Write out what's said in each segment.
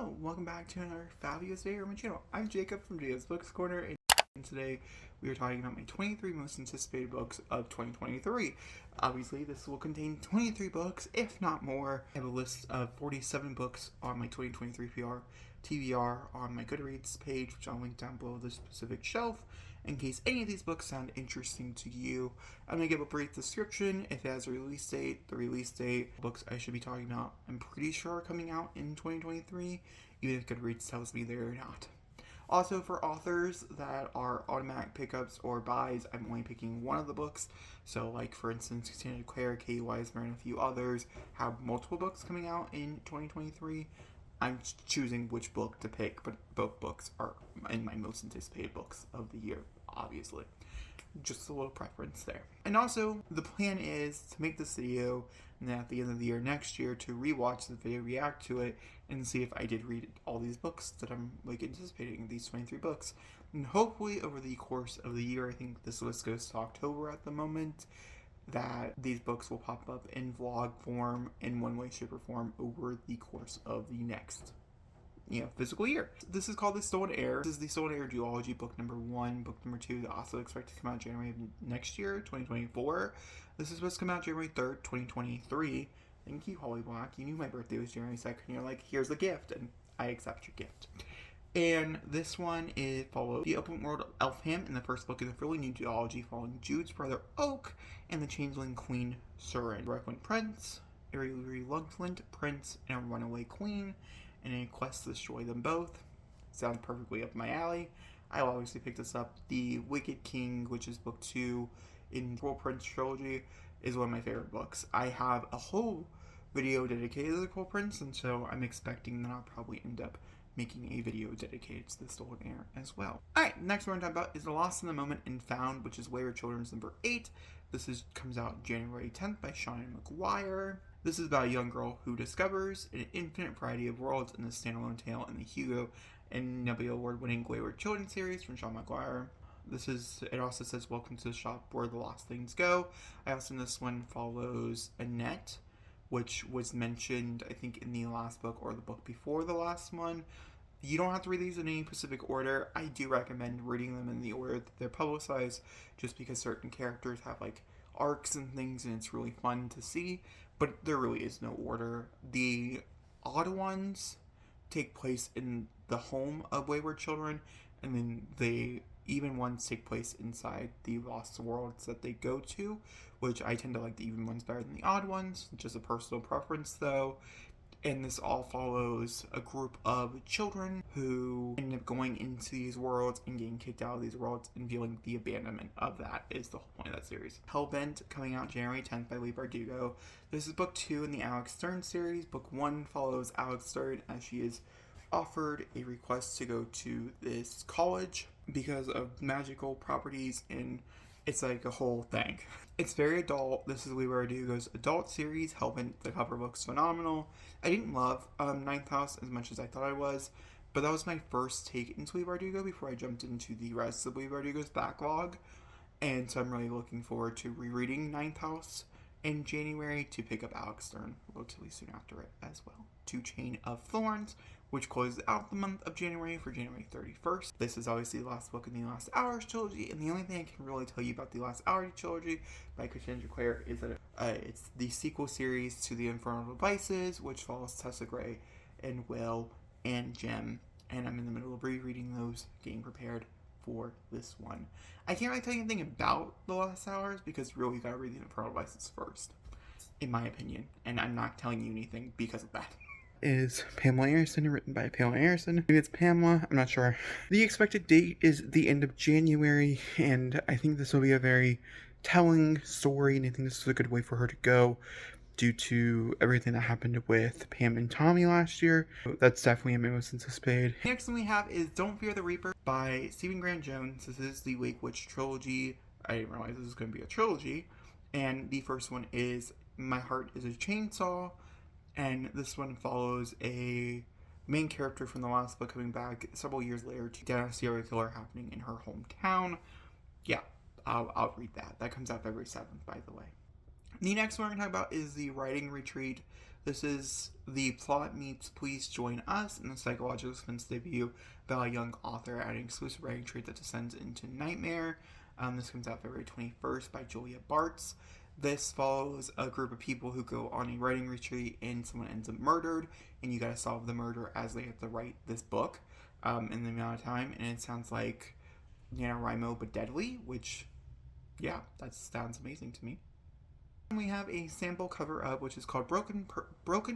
Hello, welcome back to another fabulous day on my channel. I'm Jacob from Jacob's Books Corner, and today we are talking about my 23 most anticipated books of 2023. Obviously, this will contain 23 books, if not more. I have a list of 47 books on my 2023 TBR on my Goodreads page, which I'll link down below the specific shelf. In case any of these books sound interesting to you, I'm going to give a brief description. If it has a release date, the release date, books I should be talking about, I'm pretty sure are coming out in 2023, even if Goodreads tells me they're not. Also, for authors that are automatic pickups or buys, I'm only picking one of the books. So, like, for instance, Cassandra Clare, Katie Weismer, and a few others have multiple books coming out in 2023. I'm choosing which book to pick, but both books are in my most anticipated books of the year, obviously. Just a little preference there. And also, the plan is to make this video, and then at the end of the year next year, to rewatch the video, react to it, and see if I did read all these books that I'm anticipating, these 23 books. And hopefully, over the course of the year, I think this list goes to October at the moment, that these books will pop up in vlog form in one way, shape, or form over the course of the next physical year. This is called The Stolen Heir. This is the Stolen Heir duology, book number 1. Book number 2 also expected to come out January of next year, 2024. This is supposed to come out January 3rd, 2023. Thank you, Holly Black. You knew my birthday was January 2nd. You're like, here's a gift, and I accept your gift. And this one follows the open world Elfham in the first book of the fairly new duology, following Jude's brother Oak and the changeling Queen Surin. Requiem Prince, a reluctant prince, and a runaway queen, and a quest to destroy them both. Sounds perfectly up my alley. I'll obviously pick this up. The Wicked King, which is book 2 in the Cruel Prince trilogy, is one of my favorite books. I have a whole video dedicated to the Cruel Prince, and so I'm expecting that I'll probably end up making a video dedicated to the Stolen Heir as well. Alright, next one we're going to talk about is The Lost in the Moment and Found, which is Wayward Children's number 8. This comes out January 10th by Sean McGuire. This is about a young girl who discovers an infinite variety of worlds in the standalone tale in the Hugo and Nebula Award-winning Wayward Children series from Sean McGuire. It also says, welcome to the shop where the lost things go. This one follows Annette, which was mentioned, I think, in the last book or the book before the last one. You don't have to read these in any specific order. I do recommend reading them in the order that they're publicized, just because certain characters have, arcs and things, and it's really fun to see, but there really is no order. The odd ones take place in the home of Wayward Children, and then the even ones take place inside the lost worlds that they go to, which I tend to like the even ones better than the odd ones, just a personal preference though. And this all follows a group of children who end up going into these worlds and getting kicked out of these worlds and feeling the abandonment of that is the whole point of that series. Hellbent, coming out January 10th by Leigh Bardugo. This is book 2 in the Alex Stern series. Book 1 follows Alex Stern as she is offered a request to go to this college because of magical properties, and it's like a whole thing. It's very adult. This is Leigh Bardugo's adult series. Hellbent, the cover looks phenomenal. I didn't love Ninth House as much as I thought I was, but that was my first take into Leigh Bardugo before I jumped into the rest of Leigh Bardugo's backlog. And so I'm really looking forward to rereading Ninth House in January to pick up Alex Stern relatively soon after it as well. To Chain of Thorns, which closes out the month of January for January 31st. This is obviously the last book in the Last Hours trilogy, and the only thing I can really tell you about the Last Hours trilogy by Cassandra Clare is that it's the sequel series to The Infernal Devices, which follows Tessa Gray and Will and Jem, and I'm in the middle of rereading those, getting prepared for this one. I can't really tell you anything about The Last Hours because really you gotta read The Infernal Devices first, in my opinion, and I'm not telling you anything because of that. Is Pamela Anderson, written by Pamela Anderson. Maybe it's Pamela, I'm not sure. The expected date is the end of January, and I think this will be a very telling story, and I think this is a good way for her to go due to everything that happened with Pam and Tommy last year. That's definitely my most anticipated. The next one we have is Don't Fear the Reaper by Stephen Grant Jones. This is the Wake Witch trilogy. I didn't realize this was going to be a trilogy. And the first one is My Heart is a Chainsaw. And this one follows a main character from the last book coming back several years later to down a serial killer happening in her hometown. Yeah, I'll read that. That comes out February 7th, by the way. The next one we're going to talk about is The Writing Retreat This is the plot meets Please Join Us in the psychological suspense debut about a young author adding exclusive writing trait that descends into nightmare. This comes out February 21st by Julia Bartz. This follows a group of people who go on a writing retreat and someone ends up murdered, and you gotta solve the murder as they have to write this book in the amount of time. And it sounds like Nanowrimo but deadly, which, yeah, that sounds amazing to me. We have a sample cover up, which is called Broken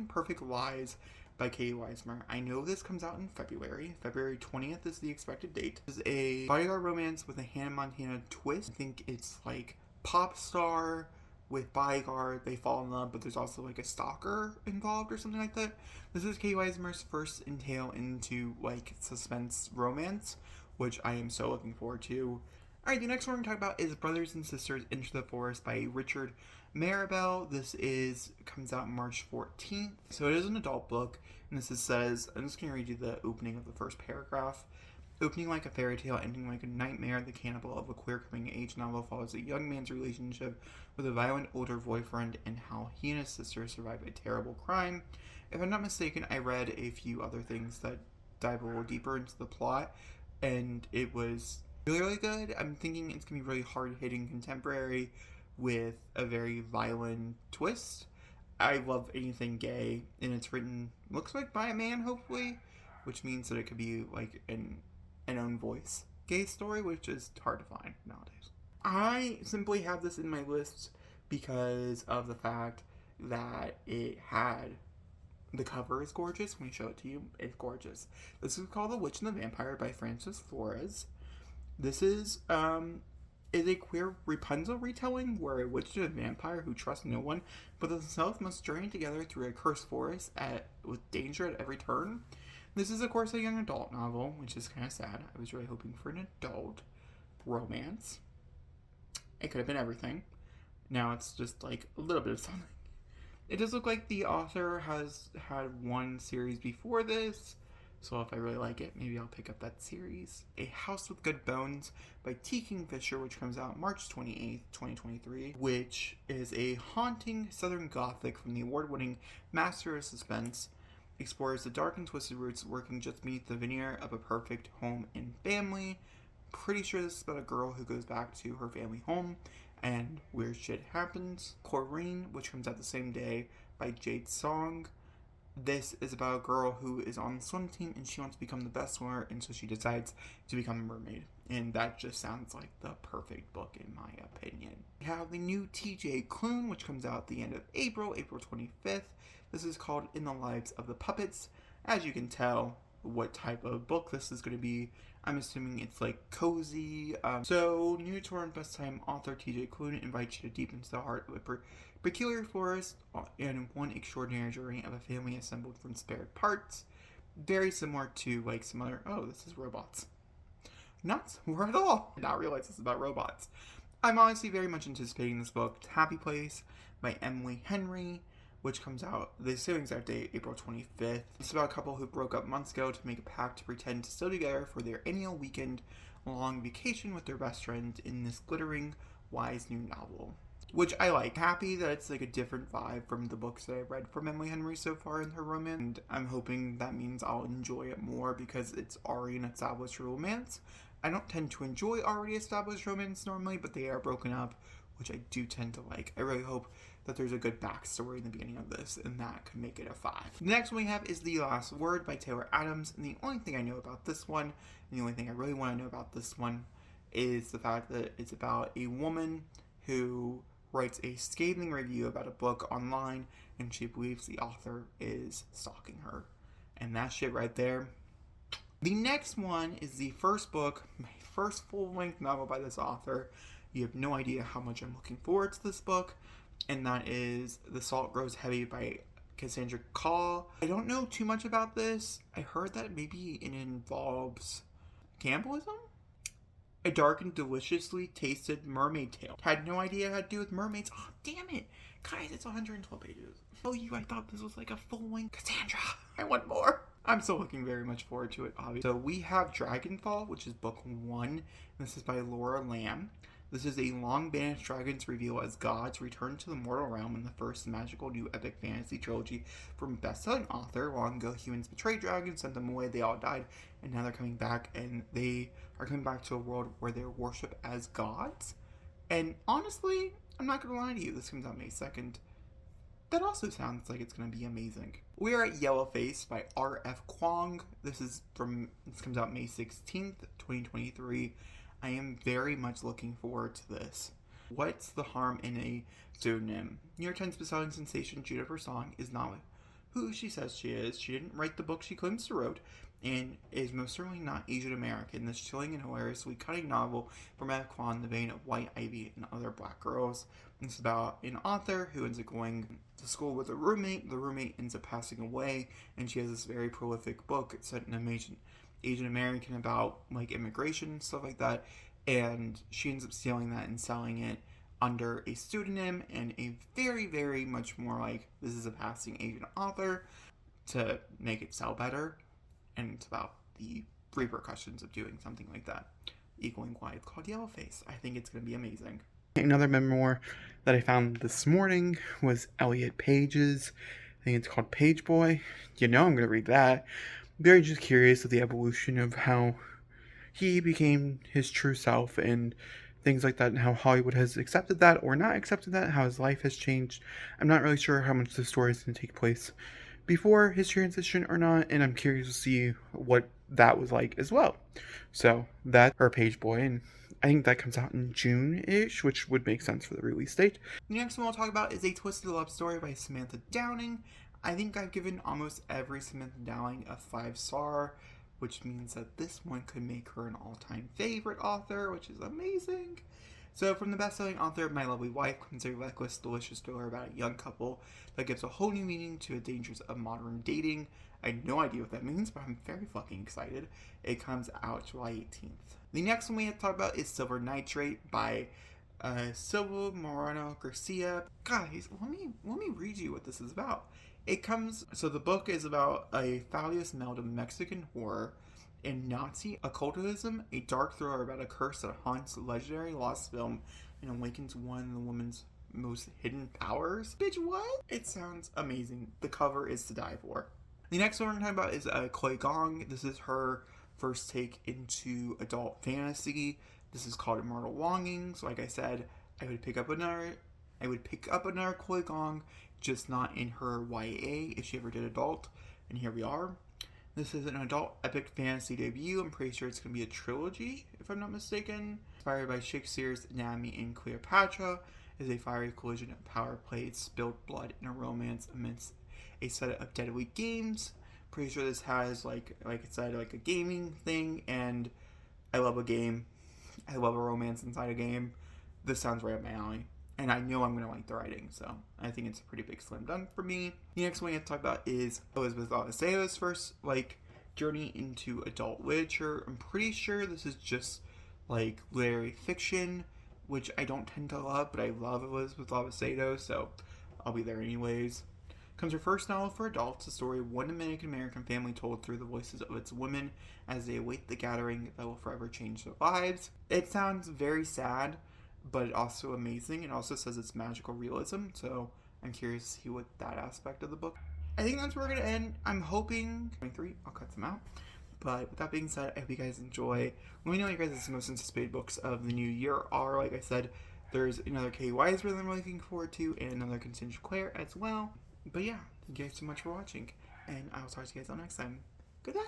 Perfect Lies by Katie Weismer. I know this comes out in February. February 20th is the expected date. This is a bodyguard romance with a Hannah Montana twist. I think it's like pop star with bodyguard. They fall in love, but there's also like a stalker involved or something like that. This is Katie Weismer's first entail into like suspense romance, which I am so looking forward to. Alright, the next one we're going to talk about is Brothers and Sisters Into the Forest by Richard Marabel. This comes out March 14th. So it is an adult book, and says, I'm just going to read you the opening of the first paragraph. Opening like a fairy tale, ending like a nightmare, the cannibal of a queer coming-of-age novel follows a young man's relationship with a violent older boyfriend and how he and his sister survive a terrible crime. If I'm not mistaken, I read a few other things that dive a little deeper into the plot, and it was really good. I'm thinking it's going to be really hard-hitting contemporary with a very violent twist. I love anything gay, and it's written, looks like by a man, hopefully, which means that it could be like an own voice gay story, which is hard to find nowadays. I simply have this in my list because of the fact that it had, the cover is gorgeous. When we show it to you, it's gorgeous. This is called The Witch and the Vampire by Frances Flores. This is a queer Rapunzel retelling where a witch and a vampire who trust no one but themselves must journey together through a cursed forest with danger at every turn. This is, of course, a young adult novel, which is kind of sad. I was really hoping for an adult romance. It could have been everything. Now it's just like a little bit of something. It does look like the author has had one series before this, so if I really like it, maybe I'll pick up that series. A House with Good Bones by T. Kingfisher, which comes out March 28th, 2023, which is a haunting Southern Gothic from the award-winning Master of Suspense. Explores the dark and twisted roots working just beneath the veneer of a perfect home and family. Pretty sure this is about a girl who goes back to her family home and weird shit happens. Corinne, which comes out the same day by Jade Song. This is about a girl who is on the swim team and she wants to become the best swimmer, and so she decides to become a mermaid. And that just sounds like the perfect book in my opinion. We have the new TJ Klune, which comes out at the end of April 25th. This is called In the Lives of the Puppets. As you can tell what type of book this is going to be, I'm assuming it's like cozy. So, new to our best time author TJ Klune invites you to deep into the heart of a peculiar forest and one extraordinary journey of a family assembled from spared parts. Very similar to like some other, oh, this is robots. Not similar at all. I did not realize this is about robots. I'm honestly very much anticipating this book. Happy Place by Emily Henry, which comes out the same exact day, April 25th. It's about a couple who broke up months ago to make a pact to pretend to stay together for their annual weekend long vacation with their best friend in this glittering, wise new novel. Which I like. Happy that it's like a different vibe from the books that I've read from Emily Henry so far in her romance. And I'm hoping that means I'll enjoy it more because it's already an established romance. I don't tend to enjoy already established romance normally, but they are broken up, which I do tend to like. I really hope that there's a good backstory in the beginning of this, and that could make it a 5. The next one we have is The Last Word by Taylor Adams, and the only thing I know about this one, and the only thing I really want to know about this one, is the fact that it's about a woman who writes a scathing review about a book online, and she believes the author is stalking her. And that shit right there. The next one is the first book, my first full-length novel by this author. You have no idea how much I'm looking forward to this book, and that is The Salt Grows Heavy by Cassandra Call. I don't know too much about this. I heard that maybe it involves cannibalism? A dark and deliciously tasted mermaid tale. Had no idea it had to do with mermaids. Oh, damn it. Guys, it's 112 pages. Oh, I thought this was like a full-length Cassandra. I want more. I'm still looking very much forward to it, obviously. So we have Dragonfall, which is book 1. And this is by Laura Lamb. This is a long-banished dragon's reveal as gods return to the mortal realm in the first magical new epic fantasy trilogy from best-selling author. Long ago, humans betrayed dragons, sent them away, they all died, and now they're coming back, and they are coming back to a world where they're worshipped as gods. And honestly, I'm not going to lie to you, this comes out May 2nd. That also sounds like it's going to be amazing. We are at Yellowface by R.F. Kuang. This comes out May 16th, 2023. I am very much looking forward to this. What's the harm in a pseudonym? New York Times bestselling sensation Jennifer Song is not who she says she is. She didn't write the book she claims to wrote, and is most certainly not Asian American. This chilling and hilariously cutting novel from R.F. Kuang, the vein of White Ivy and Other Black Girls. It's about an author who ends up going to school with a roommate. The roommate ends up passing away, and she has this very prolific book. It's set in an Asian American about like immigration and stuff like that, and she ends up stealing that and selling it under a pseudonym and a very, very much more like this is a passing Asian author to make it sell better. And it's about the repercussions of doing something like that. Equaling why it's called Yellowface. I think it's going to be amazing. Another memoir that I found this morning was Elliot Page's. I think it's called Page Boy. I'm going to read that. Very just curious of the evolution of how he became his true self and things like that, and how Hollywood has accepted that or not accepted that, how his life has changed. I'm not really sure how much the story is going to take place before his transition or not, and I'm curious to see what that was like as well. So that's her Page Boy, and I think that comes out in June-ish, which would make sense for the release date. The next one we'll talk about is A Twisted Love Story by Samantha Downing. I think I've given almost every Samantha Downing a 5-star, which means that this one could make her an all-time favorite author, which is amazing. So from the best-selling author of My Lovely Wife comes a reckless, delicious thriller about a young couple that gives a whole new meaning to the dangers of modern dating. I have no idea what that means, but I'm very fucking excited. It comes out July 18th. The next one we have to talk about is Silver Nitrate by Silva Moreno Garcia. Guys, let me read you what this is about. The book is about a fabulous meld of Mexican horror and Nazi occultism, a dark thriller about a curse that haunts legendary lost film and awakens one of the woman's most hidden powers. Bitch, what? It sounds amazing. The cover is to die for. The next one we're talking about is Chloe Gong. This is her first take into adult fantasy. This is called Immortal Longings. Like I said, I would pick up another Chloe Gong, just not in her YA if she ever did adult. And here we are. This is an adult epic fantasy debut. I'm pretty sure it's going to be a trilogy, if I'm not mistaken. Inspired by Shakespeare's Anatomy and Cleopatra, is a fiery collision of power plays, spilled blood, and a romance amidst a set of deadly games. Pretty sure this has, like I said, like a gaming thing, and I love a game. I love a romance inside a game. This sounds right up my alley. And I know I'm going to like the writing, so I think it's a pretty big slam dunk for me. The next one we have to talk about is Elizabeth Odiseo's first, journey into adult literature. I'm pretty sure this is just, literary fiction, which I don't tend to love, but I love Elizabeth Odiseo, so I'll be there anyways. Comes her first novel for adults, a story of one Dominican-American family told through the voices of its women as they await the gathering that will forever change their lives. It sounds very sad, but also amazing. It also says it's magical realism, so I'm curious to see what that aspect of the book. I think that's where we're going to end. I'm hoping 23, I'll cut them out. But with that being said, I hope you guys enjoy. Let me know what you guys' most anticipated books of the new year are. Like I said, there's another K. Wiseman I'm looking forward to, and another Contingent Claire as well. But yeah, thank you guys so much for watching, and I will talk to you guys all next time. Goodbye!